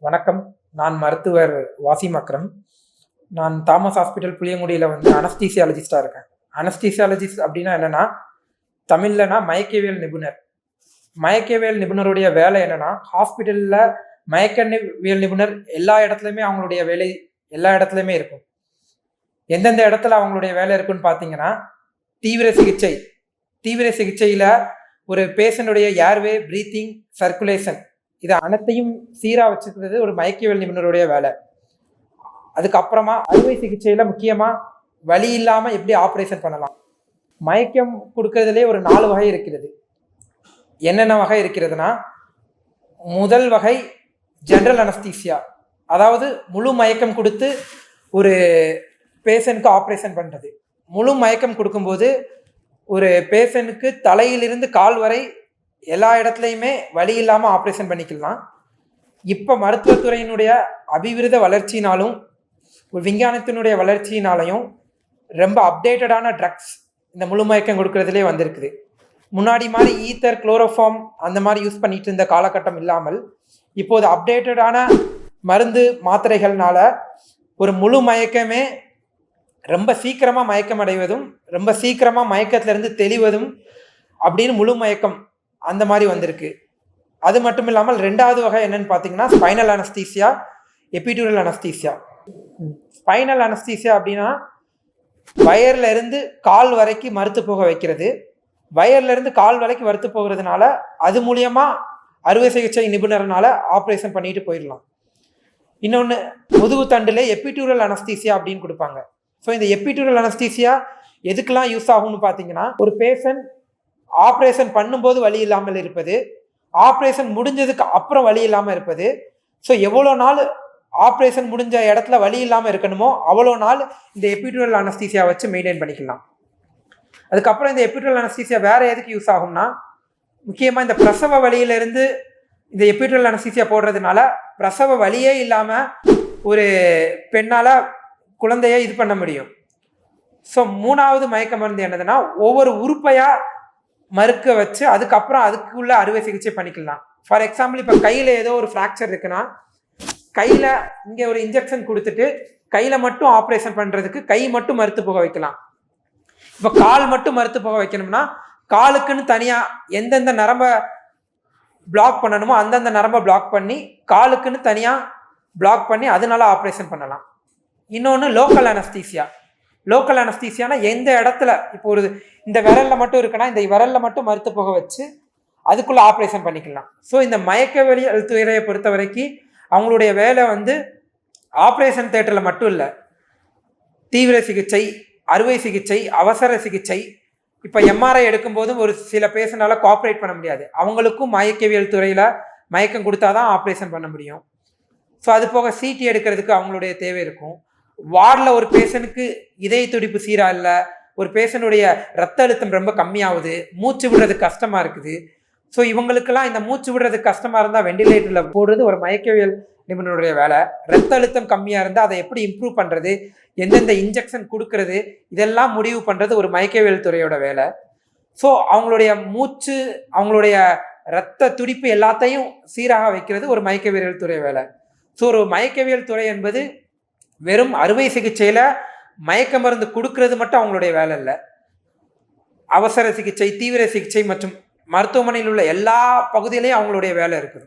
வணக்கம். நான் மருத்துவர் வாசிம் அக்ரம். நான் தாமஸ் ஹாஸ்பிட்டல் புளியங்குடியில் அனஸ்தீசியாலஜிஸ்டாக இருக்கேன். அனஸ்தீசியாலஜிஸ்ட் அப்படின்னா என்னென்னா, தமிழ்லனா மயக்கவியல் நிபுணர். மயக்கவியல் நிபுணருடைய வேலை என்னென்னா, ஹாஸ்பிட்டலில் மயக்கவியல் நிபுணர் எல்லா இடத்துலையுமே அவங்களுடைய வேலை எல்லா இடத்துலையுமே இருக்கும். எந்தெந்த இடத்துல அவங்களுடைய வேலை இருக்குன்னு பார்த்தீங்கன்னா, தீவிர சிகிச்சை. தீவிர சிகிச்சையில் ஒரு பேஷண்ட்டுடைய ஏர்வே, ப்ரீத்திங், சர்க்குலேஷன் இது அனைத்தையும் சீராக வச்சுக்கிறது ஒரு மயக்கவியல் நிபுணருடைய வேலை. அதுக்கப்புறமா அறுவை சிகிச்சையில் முக்கியமாக வலி இல்லாமல் எப்படி ஆப்ரேஷன் பண்ணலாம். மயக்கம் கொடுக்கறதுலே ஒரு 4 வகை இருக்கிறது. என்னென்ன வகை இருக்கிறதுனா, முதல் வகை ஜென்ரல் அனஸ்தீசியா, அதாவது முழு மயக்கம் கொடுத்து ஒரு பேஷண்ட்க்கு ஆப்ரேஷன் பண்ணுறது. முழு மயக்கம் கொடுக்கும்போது ஒரு பேஷண்ட்டுக்கு தலையிலிருந்து கால் வரை எல்லா இடத்துலையுமே வலி இல்லாமல் ஆப்ரேஷன் பண்ணிக்கலாம். இப்போ மருத்துவத்துறையினுடைய அபிவிருத வளர்ச்சினாலும் ஒரு விஞ்ஞானத்தினுடைய வளர்ச்சியினாலையும் ரொம்ப அப்டேட்டடான ட்ரக்ஸ் இந்த முழு மயக்கம் கொடுக்கறதுலே வந்திருக்குது. முன்னாடி மாதிரி ஈத்தர், குளோரோஃபார்ம் அந்த மாதிரி யூஸ் பண்ணிட்டு இருந்த காலகட்டம் இல்லாமல் இப்போது அப்டேட்டடான மருந்து மாத்திரைகள்னால ஒரு முழு மயக்கமே ரொம்ப சீக்கிரமாக மயக்கம் அடைவதும் ரொம்ப சீக்கிரமாக மயக்கத்திலிருந்து தெளிவதும் அப்படின்னு முழு மயக்கம் அந்த மாதிரி வந்திருக்கு. அது மட்டும் இல்லாமல் 2வது வகை என்னன்னு பார்த்தீங்கன்னா spinal anaesthesia, epidural anaesthesia. Spinal anaesthesia அப்படின்னா வயர்ல இருந்து கால் வரைக்கும் மறுத்து போக வைக்கிறது. வயர்ல இருந்து கால் வரைக்கும் மறுத்து போகிறதுனால அது மூலியமா அறுவை சிகிச்சை நிபுணர்னால ஆப்ரேஷன் பண்ணிட்டு போயிடலாம். இன்னொன்று முதுகு தண்டில் எபிடூரல் அனஸ்தீசியா அப்படின்னு கொடுப்பாங்க. ஸோ இந்த எபிடூரல் அனஸ்தீசியா எதுக்கெல்லாம் யூஸ் ஆகும்னு பார்த்தீங்கன்னா, ஒரு பேஷண்ட் ஆப்ரேஷன் பண்ணும்போது வலி இல்லாமல் இருப்பது, ஆப்ரேஷன் முடிஞ்சதுக்கு அப்புறம் வலி இல்லாமல் இருப்பது. ஸோ எவ்வளோ நாள் ஆப்ரேஷன் முடிஞ்ச இடத்துல வலி இல்லாமல் இருக்கணுமோ அவ்வளோ நாள் இந்த எபிடூரல் அனஸ்தீசியா வச்சு மெயின்டைன் பண்ணிக்கலாம். அதுக்கப்புறம் இந்த எபிடூரல் அனஸ்தீசியா வேறு எதுக்கு யூஸ் ஆகும்னா, முக்கியமாக இந்த பிரசவ வலியிலிருந்து இந்த எபிடூரல் அனஸ்தீசியா போடுறதுனால பிரசவ வலியே இல்லாமல் ஒரு பெண்ணால் குழந்தைய இது பண்ண முடியும். ஸோ 3வது மயக்க மருந்து என்னதுன்னா, ஒவ்வொரு உறுப்பையாக மறுக்க வச்சு அதுக்கப்புறம் அதுக்குள்ள அறுவை சிகிச்சை பண்ணிக்கலாம். ஃபார் எக்ஸாம்பிள், இப்போ கையில் ஏதோ ஒரு ஃப்ராக்சர் இருக்குன்னா கையில் இங்கே ஒரு இன்ஜெக்ஷன் கொடுத்துட்டு கையில் மட்டும் ஆப்ரேஷன் பண்ணுறதுக்கு கை மட்டும் மறுத்து போக வைக்கலாம். இப்போ கால் மட்டும் மறுத்து போக வைக்கணும்னா காலுக்குன்னு தனியாக எந்தெந்த நரம்பை பிளாக் பண்ணணுமோ அந்தந்த நரம்பை பிளாக் பண்ணி காலுக்குன்னு தனியாக பிளாக் பண்ணி அதனால ஆப்ரேஷன் பண்ணலாம். இன்னொன்று லோக்கல் அனஸ்தீசியா. லோக்கல் அனஸ்தீசியானா எந்த இடத்துல இப்போ ஒரு இந்த விரலில் மட்டும் இருக்குன்னா இந்த விரலில் மட்டும் மறுத்து போக வச்சு அதுக்குள்ளே ஆப்ரேஷன் பண்ணிக்கலாம். ஸோ இந்த மயக்கவியல் துறையை பொறுத்த வரைக்கும் அவங்களுடைய வேலை ஆப்ரேஷன் தேட்டரில் மட்டும் இல்லை, தீவிர சிகிச்சை, அறுவை சிகிச்சை, அவசர சிகிச்சை. இப்போ எம்ஆர்ஐ எடுக்கும்போதும் ஒரு சில பேஷண்டால கோஆப்ரேட் பண்ண முடியாது. அவங்களுக்கும் மயக்கவியல் துறையில் மயக்கம் கொடுத்தா தான் ஆப்ரேஷன் பண்ண முடியும். ஸோ அது போக சிடி எடுக்கிறதுக்கு அவங்களுடைய தேவை இருக்கும். வார்டில் ஒரு பேஷண்ட்டுக்கு இதய துடிப்பு சீராக இல்லை, ஒரு பேஷண்ட்டுடைய ரத்த அழுத்தம் ரொம்ப கம்மியாகுது, மூச்சு விடுறது கஷ்டமாக இருக்குது. ஸோ இவங்களுக்கெல்லாம் இந்த மூச்சு விடுறது கஷ்டமாக இருந்தால் வெண்டிலேட்டரில் போடுறது ஒரு மயக்கவியல் நிபுணருடைய வேலை. ரத்த அழுத்தம் கம்மியாக இருந்தால் அதை எப்படி இம்ப்ரூவ் பண்ணுறது, எந்தெந்த இன்ஜெக்ஷன் கொடுக்கறது, இதெல்லாம் முடிவு பண்ணுறது ஒரு மயக்கவியல் துறையோட வேலை. ஸோ அவங்களுடைய மூச்சு, அவங்களுடைய இரத்த துடிப்பு எல்லாத்தையும் சீராக வைக்கிறது ஒரு மயக்கவியல் துறை வேலை. ஸோ ஒரு மயக்கவியல் துறை என்பது வெறும் அறுவை சிகிச்சையில் மயக்க மருந்து கொடுக்கறது மட்டும் அவங்களுடைய வேலை இல்லை. அவசர சிகிச்சை, தீவிர சிகிச்சை மற்றும் மருத்துவமனையில் உள்ள எல்லா பகுதியிலையும் அவங்களுடைய வேலை இருக்குது.